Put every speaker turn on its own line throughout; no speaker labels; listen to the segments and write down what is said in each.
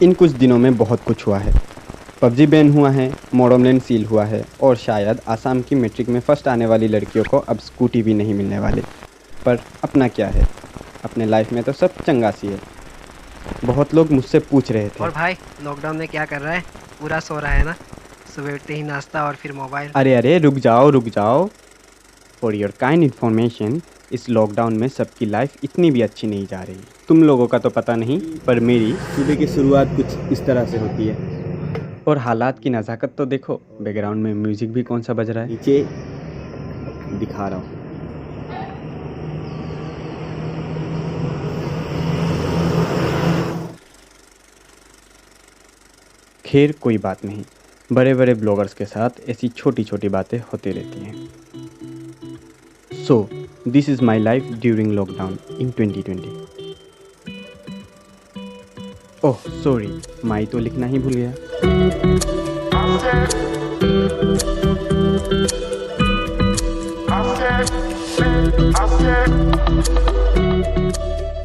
इन कुछ दिनों में बहुत कुछ हुआ है। पबजी बैन हुआ है, मोडोमलैंड सील हुआ है और शायद आसाम की मैट्रिक में फर्स्ट आने वाली लड़कियों को अब स्कूटी भी नहीं मिलने वाले। पर अपना क्या है, अपने लाइफ में तो सब चंगासी है। बहुत लोग मुझसे पूछ रहे थे,
और भाई लॉकडाउन में क्या कर रहा है? पूरा सो रहा है ना? सुबह उठते ही नाश्ता और फिर मोबाइल।
अरे रुक जाओ। फॉर योर काइंड इन्फॉर्मेशन, इस लॉकडाउन में सबकी लाइफ इतनी भी अच्छी नहीं जा रही। तुम लोगों का तो पता नहीं, पर मेरी सुबह की शुरुआत कुछ इस तरह से होती है। और हालात की नज़ाकत तो देखो, बैकग्राउंड में म्यूजिक भी कौन सा बज रहा है, नीचे दिखा रहा हूँ। खैर कोई बात नहीं, बड़े बड़े ब्लॉगर्स के साथ ऐसी छोटी छोटी बातें होती रहती हैं। So this is my life during lockdown in 2020। Oh sorry, my तो लिखना ही भूल गया।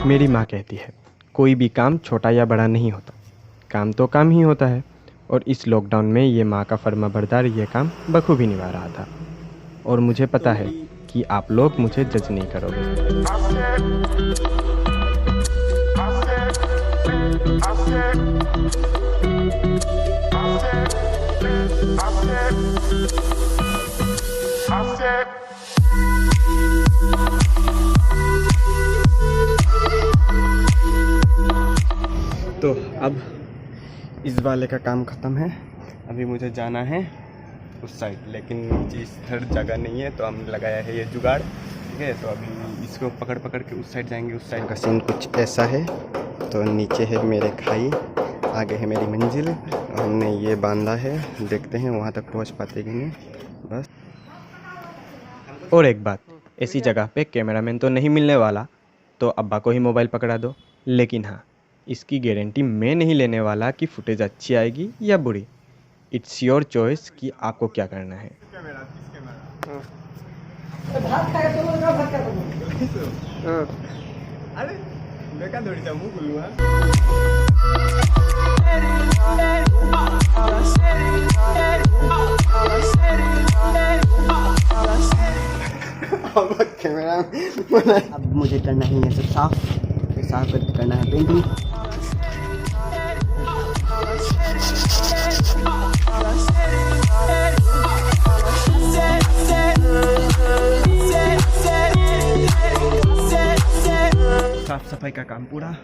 मेरी माँ कहती है, कोई भी काम छोटा या बड़ा नहीं होता, काम तो काम ही होता है। और इस लॉकडाउन में ये माँ का फर्माबरदार ये काम बखूबी निभा रहा था। और मुझे पता है कि आप लोग मुझे जज नहीं करोगे। तो अब इस वाले का काम ख़त्म है। अभी मुझे जाना है उस साइड, लेकिन नीचे इस थर्ड जगह नहीं है, तो हमने लगाया है ये जुगाड़। ठीक है, तो अभी इसको पकड़ के उस साइड जाएंगे। उस साइड का सीन कुछ ऐसा है। तो नीचे है मेरे खाई, आगे है मेरी मंजिल। हमने ये बांधा है, देखते हैं वहाँ तक पहुँच पाते कि नहीं। बस। और एक बात, ऐसी जगह पे कैमरामैन तो नहीं मिलने वाला, तो अब्बा को ही मोबाइल पकड़ा दो। लेकिन हाँ, इसकी गारंटी मैं नहीं लेने वाला कि फुटेज अच्छी आएगी या बुरी। इट्स योर चॉइस कि आपको क्या करना है। अब मुझे करना है ये सब साफ करना है पेंटिंग। साफ सफाई का काम पूरा।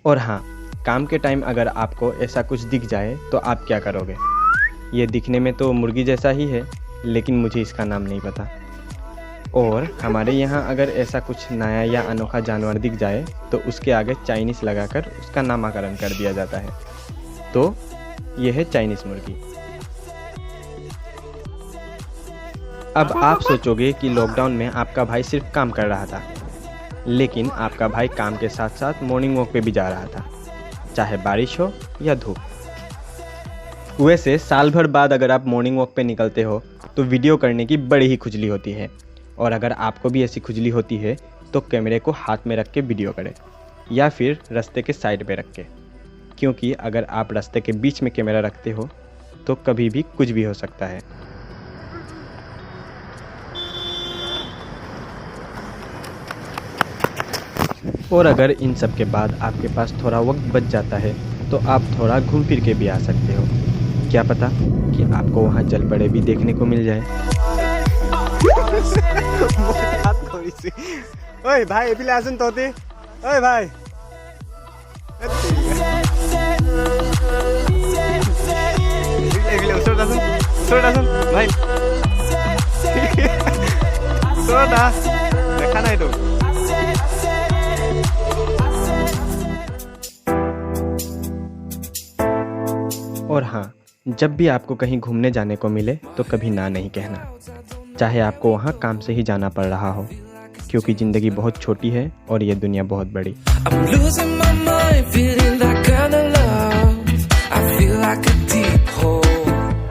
और हाँ, काम के टाइम अगर आपको ऐसा कुछ दिख जाए तो आप क्या करोगे? ये दिखने में तो मुर्गी जैसा ही है, लेकिन मुझे इसका नाम नहीं पता। और हमारे यहाँ अगर ऐसा कुछ नया या अनोखा जानवर दिख जाए तो उसके आगे चाइनीज़ लगाकर उसका नामकरण कर दिया जाता है। तो यह है चाइनीज़ मुर्गी। अब आप सोचोगे कि लॉकडाउन में आपका भाई सिर्फ काम कर रहा था, लेकिन आपका भाई काम के साथ साथ मॉर्निंग वॉक पे भी जा रहा था, चाहे बारिश हो या धूप। वैसे साल भर बाद अगर आप मॉर्निंग वॉक पे निकलते हो तो वीडियो करने की बड़ी ही खुजली होती है। और अगर आपको भी ऐसी खुजली होती है तो कैमरे को हाथ में रख के वीडियो करें, या फिर रास्ते के साइड पे रख के, क्योंकि अगर आप रास्ते के बीच में कैमरा रखते हो तो कभी भी कुछ भी हो सकता है। और अगर इन सब के बाद आपके पास थोड़ा वक्त बच जाता है तो आप थोड़ा घूम फिर के भी आ सकते हो। क्या पता कि आपको वहाँ जल पड़े भी देखने को मिल जाए। ओए भाई पिले आसन तो होते। ओए भाई भाई देखा नहीं तो। और हाँ, जब भी आपको कहीं घूमने जाने को मिले तो कभी ना नहीं कहना, चाहे आपको वहाँ काम से ही जाना पड़ रहा हो, क्योंकि ज़िंदगी बहुत छोटी है और ये दुनिया बहुत बड़ी।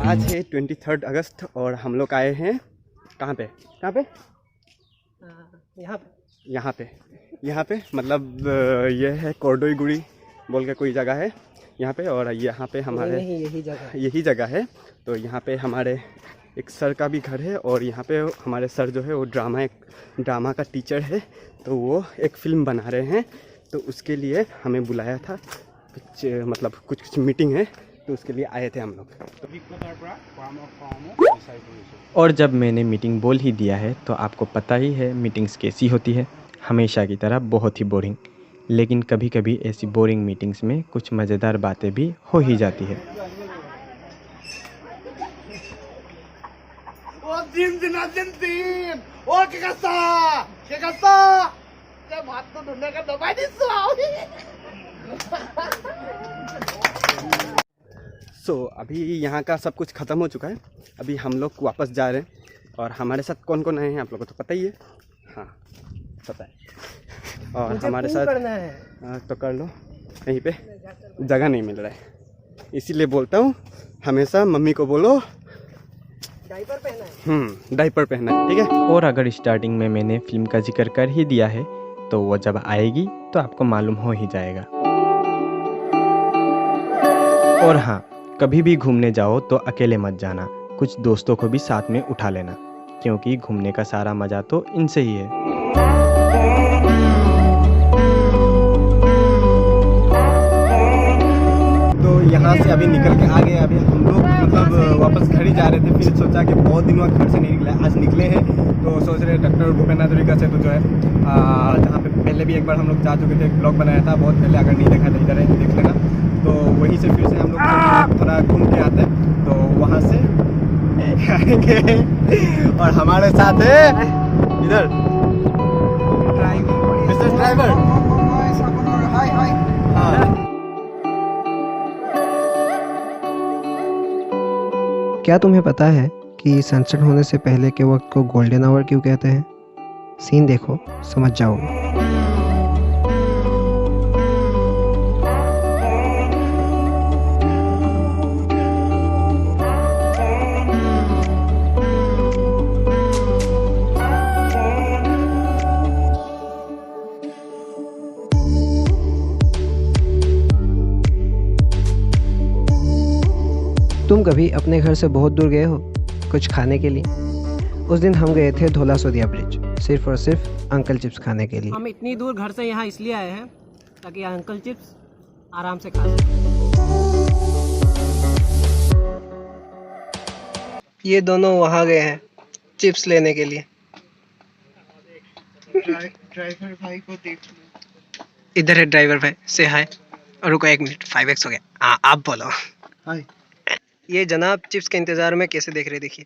आज है 23 अगस्त और हम लोग आए हैं कहाँ पे? यहाँ पे यहाँ पे मतलब ये है कोरडोई गुड़ी बोल के कोई जगह है यहाँ पे, और यहाँ पे हमारे यही जगह है। तो यहाँ पे हमारे एक सर का भी घर है, और यहाँ पे हमारे सर जो है वो ड्रामा का टीचर है, तो वो एक फ़िल्म बना रहे हैं, तो उसके लिए हमें बुलाया था। कुछ मीटिंग है, तो उसके लिए आए थे हम लोग। और जब मैंने मीटिंग बोल ही दिया है तो आपको पता ही है मीटिंग्स कैसी होती है, हमेशा की तरह बहुत ही बोरिंग। लेकिन कभी कभी ऐसी बोरिंग मीटिंग्स में कुछ मज़ेदार बातें भी हो ही जाती है। अभी यहाँ का सब कुछ ख़त्म हो चुका है, अभी हम लोग वापस जा रहे हैं। और हमारे साथ कौन कौन आए हैं आप लोगों को तो पता ही है, हाँ पता है। और हमारे साथ तो कर लो, कहीं पे जगह नहीं मिल रहा है, इसीलिए बोलता हूँ हमेशा मम्मी को बोलो डायपर पहना है। डायपर पहना है, ठीक है। और अगर स्टार्टिंग में मैंने फिल्म का जिक्र कर ही दिया है तो वो जब आएगी तो आपको मालूम हो ही जाएगा। और हाँ, कभी भी घूमने जाओ तो अकेले मत जाना, कुछ दोस्तों को भी साथ में उठा लेना, क्योंकि घूमने का सारा मज़ा तो इनसे ही है। तो यहाँ से अभी निकल के आ गए, अभी हम लोग मतलब वापस घर ही जा रहे थे। फिर सोचा कि बहुत दिनों घर से नहीं निकले, आज निकले हैं, तो सोच रहे डॉक्टर भूपेंद्र हज़ारिका से तो जो है जहाँ पे पहले भी एक बार हम लोग जा चुके थे, एक ब्लॉग बनाया था बहुत पहले, अगर नहीं देखा तो इधर है देख लेना। तो वहीं से फिर से हम लोग थोड़ा घूम के आते हैं, तो वहाँ से आएंगे। और हमारे साथ है इधर मिस्टर ड्राइवर। हाँ,
क्या तुम्हें पता है कि सनसेट होने से पहले के वक्त को गोल्डन आवर क्यों कहते हैं? सीन देखो, समझ जाओगे। तुम कभी अपने घर से बहुत दूर गए हो कुछ खाने के लिए? उस दिन हम गए थे धोला सोदिया ब्रिज, सिर्फ और सिर्फ अंकल चिप्स खाने के लिए।
हम इतनी दूर घर से यहाँ इसलिए आए हैं ताकि अंकल चिप्स आराम से खा सकें।
ये दोनों वहाँ गए हैं चिप्स लेने के लिए।
ड्राइवर भाई को देख लो।
इधर है ड्राइवर भाई, से हाय। और रुको 1 मिनट, 5x हो गया। हाँ आप बोलो।
हाय।
ये जनाब चिप्स के इंतजार में कैसे देख रहे, देखिए।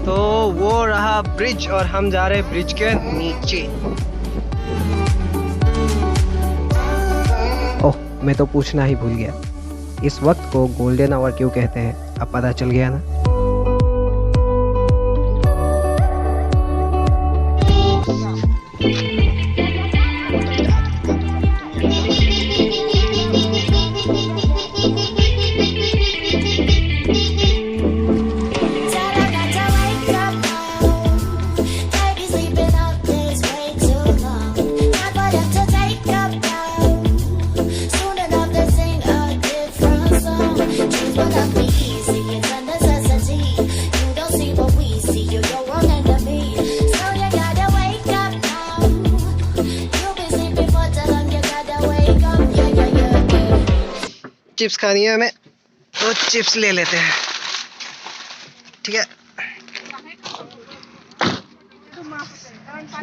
तो वो रहा ब्रिज और हम जा रहे हैं ब्रिज के नीचे। ओह, मैं तो पूछना ही भूल गया, इस वक्त को गोल्डन आवर क्यों कहते हैं? अब पता चल गया ना। चिप्स खानी है हमें तो चिप्स ले लेते हैं, ठीक है।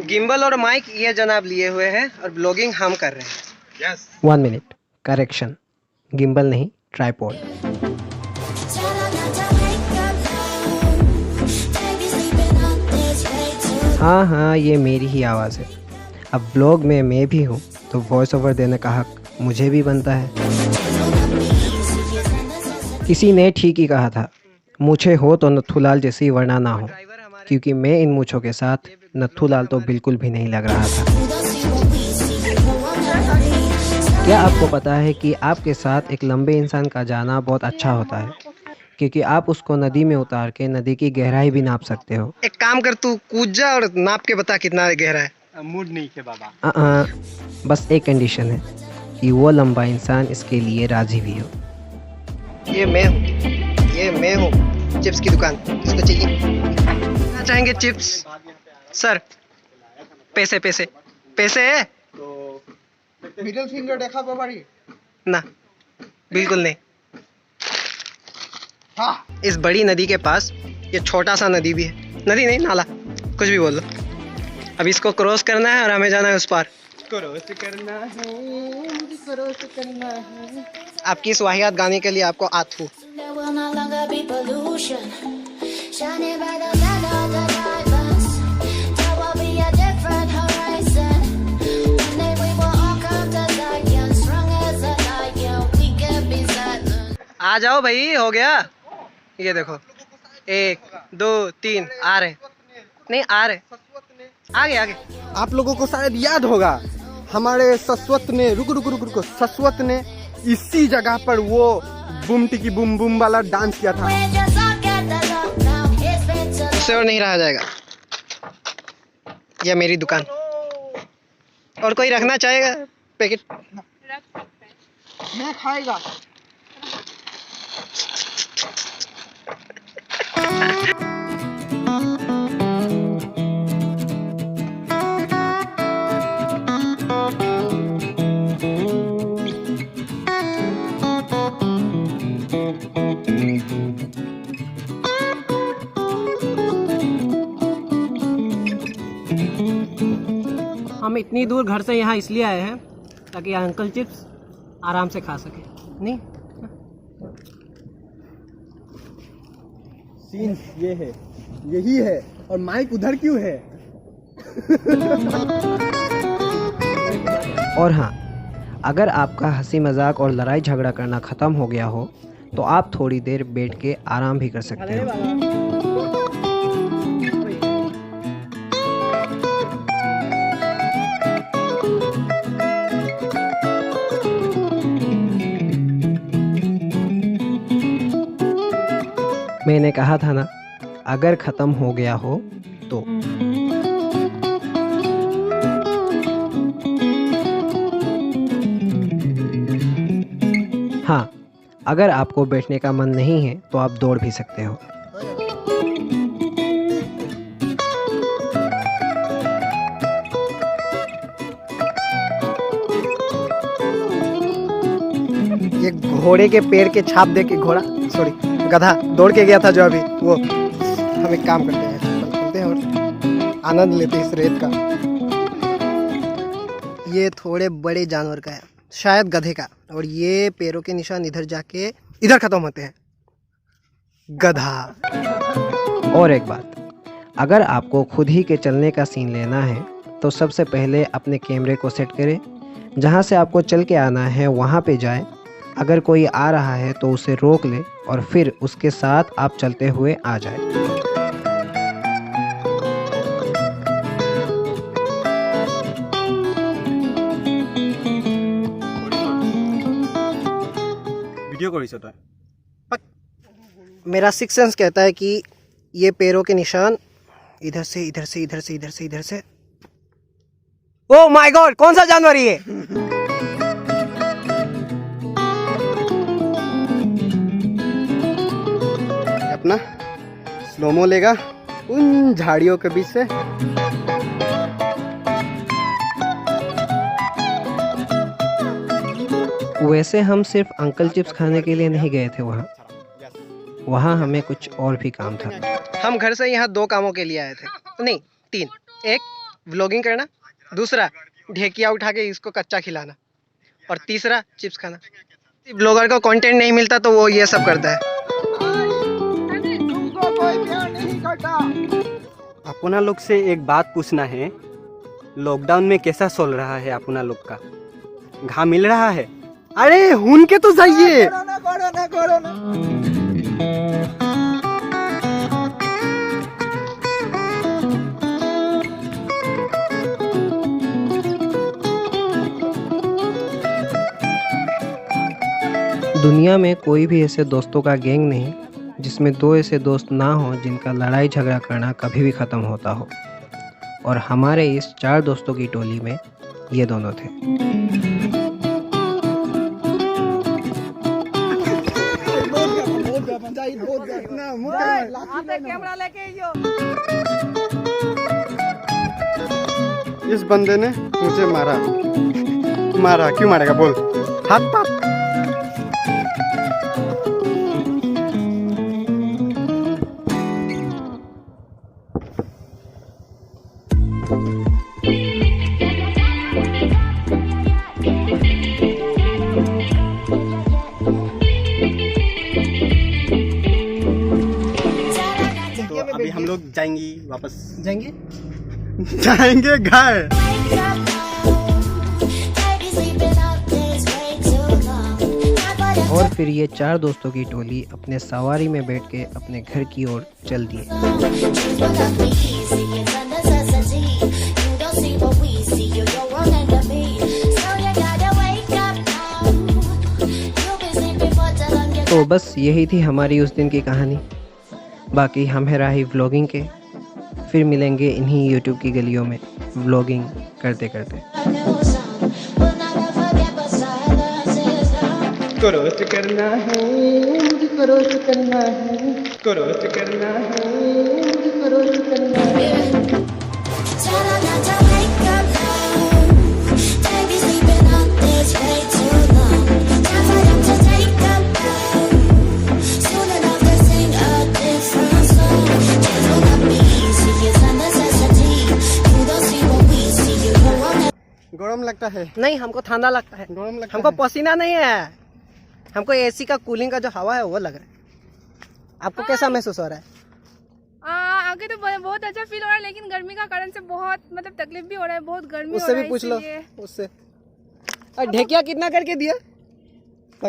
गिम्बल और माइक ये जनाब लिए हुए हैं और ब्लॉगिंग हम कर रहे हैं।
यस।
1 मिनट, करेक्शन, गिम्बल नहीं ट्राइपॉड। हाँ, ये मेरी ही आवाज़ है। अब ब्लॉग में मैं भी हूँ तो वॉइस ओवर देने का हक मुझे भी बनता है। किसी ने ठीक ही कहा था, मूछें हो तो नथुलाल जैसी वरना ना हो, क्योंकि मैं इन मूछों के साथ नथुलाल तो बिल्कुल भी नहीं लग रहा था। क्या आपको पता है कि आपके साथ एक लंबे इंसान का जाना बहुत अच्छा होता है? क्योंकि आप उसको नदी में उतार के नदी की गहराई भी नाप सकते हो।
एक काम कर, तू कूद जा और नाप के बता कितना गहरा है।
मूड नहीं है बाबा।
बस एक कंडीशन है कि वो लंबा इंसान इसके लिए राजी भी हो।
ये मैं हूँ चिप्स की दुकान। किसको चाहिए? क्या चाहेंगे? Chips sir? पैसे पैसे पैसे है
मिडिल फिंगर देखा बाबारी?
ना, बिल्कुल नहीं।
हाँ।
इस बड़ी नदी के पास ये छोटा सा नदी भी है। नदी नहीं, नाला, कुछ भी बोल लो। अब इसको क्रॉस करना है और हमें जाना है उस पार।
क्रॉस करना है, मुझे क्रॉस करना है।
आपकी इस वाहियात गाने के लिए आपको आथू।
There will no longer be pollution. Shining brighter than all the diamonds. There will be a different horizon. One day we will all come to Zion. Strong as a lion, we can be silent.
आ जाओ भाई, हो गया। ये देखो, 1 2 3 आ रहे। नहीं आ रहे, आगे आगे।
आप लोगों को शायद याद होगा, हमारे सस्वत ने रुको सस्वत ने इसी जगह पर वो बूम टिकी बूम बूम वाला डांस किया था।
We're just all gathered up now. It's been too long.
उससे और नहीं रहा जाएगा। यह मेरी दुकान। और कोई रखना चाहेगा पैकेट?
मैं खाएगा।
हम इतनी दूर घर से यहाँ इसलिए आए हैं ताकि अंकल चिप्स आराम से खा सके। नहीं,
सीन ये है, यही है, और माइक उधर क्यों है?
और हाँ, अगर आपका हंसी मजाक और लड़ाई झगड़ा करना ख़त्म हो गया हो तो आप थोड़ी देर बैठ के आराम भी कर सकते हो। मैंने कहा था ना, अगर ख़त्म हो गया हो तो। हाँ, अगर आपको बैठने का मन नहीं है तो आप दौड़ भी सकते हो।
ये घोड़े के पैर के छाप दे के, घोड़ा सॉरी गधा दौड़ के गया था जो अभी, वो हम एक काम करते हैं, चलते हैं और आनंद लेते हैं इस रेत का। ये थोड़े बड़े जानवर का है, शायद गधे का, और ये पैरों के निशान इधर जाके इधर खत्म होते हैं। गधा।
और एक बात, अगर आपको खुद ही के चलने का सीन लेना है तो सबसे पहले अपने कैमरे को सेट करें, जहाँ से आपको चल के आना है वहाँ पे जाए। अगर कोई आ रहा है तो उसे रोक ले और फिर उसके साथ आप चलते हुए आ जाए।
वीडियो কৰিছ তই?
मेरा सिक्स सेंस कहता है कि ये पैरों के निशान इधर से इधर से इधर से इधर से इधर से। ओ माय गॉड, कौन सा जानवर ये?
अपना स्लोमो लेगा उन झाड़ियों के बीच से।
वैसे हम सिर्फ अंकल चिप्स खाने के लिए नहीं गए थे वहाँ हमें कुछ और भी काम था।
हम घर से यहाँ 2 कामों के लिए आए थे, नहीं 3। एक व्लॉगिंग करना, दूसरा ढेकिया उठा के इसको कच्चा खिलाना, और तीसरा चिप्स खाना। ब्लॉगर को कंटेंट नहीं मिलता तो वो ये सब करता है।
अपना लोग से एक बात पूछना है, लॉकडाउन में कैसा चल रहा है अपना लोग का? घाम मिल रहा है?
अरे हुन के तो जाइए।
दुनिया में कोई भी ऐसे दोस्तों का गैंग नहीं जिसमें दो ऐसे दोस्त ना हो जिनका लड़ाई झगड़ा करना कभी भी ख़त्म होता हो। और हमारे इस 4 दोस्तों की टोली में ये दोनों थे।
इस बंदे ने मुझे मारा क्यों मारेगा बोल, हाथ पात।
तो अभी हम लोग जाएंगे वापस,
जाएंगे।
जाएंगे घर।
Wake up now. Baby sleeping out this way too long. Not for the
और फिर ये 4 दोस्तों की टोली अपने सवारी में बैठ के अपने घर की ओर चल दिए।
Choose what love me easy, it's a necessity. You don't see what we see, you're your own enemy. So you gotta wake up now. You've been sleeping for too long.
तो बस यही थी हमारी उस दिन की कहानी। बाकी हम है राही व्लॉगिंग के, फिर मिलेंगे इन्हीं यूट्यूब की गलियों में व्लॉगिंग करते करते।
We'll never forget what silence is now.
को रोस्ट करना है, मुझको रोस्ट करना है, को रोस्ट करना है, मुझको रोस्ट करना है।
Tell her not to wake up now. Baby sleeping on this way too long. Time for them to take a bow. Soon enough to sing a different song. Change will not be easy, it's a necessity. You don't see what we see, you're your own.
गरम लगता है,
नहीं, हमको ठंडा लगता है।
गरम लगता
हमको
है।
पसीना नहीं है, हमको एसी का कूलिंग का जो हवा है वो लग रहा है। आपको कैसा महसूस हो रहा है?
आगे तो बहुत अच्छा फील हो रहा है, लेकिन गर्मी का कारण से बहुत मतलब तकलीफ भी हो रहा है, बहुत गर्मी हो
उससे
रहा
भी
है
पूछ लो,
इसीलिए।
उससे। और ढेकिया कितना करके दिया?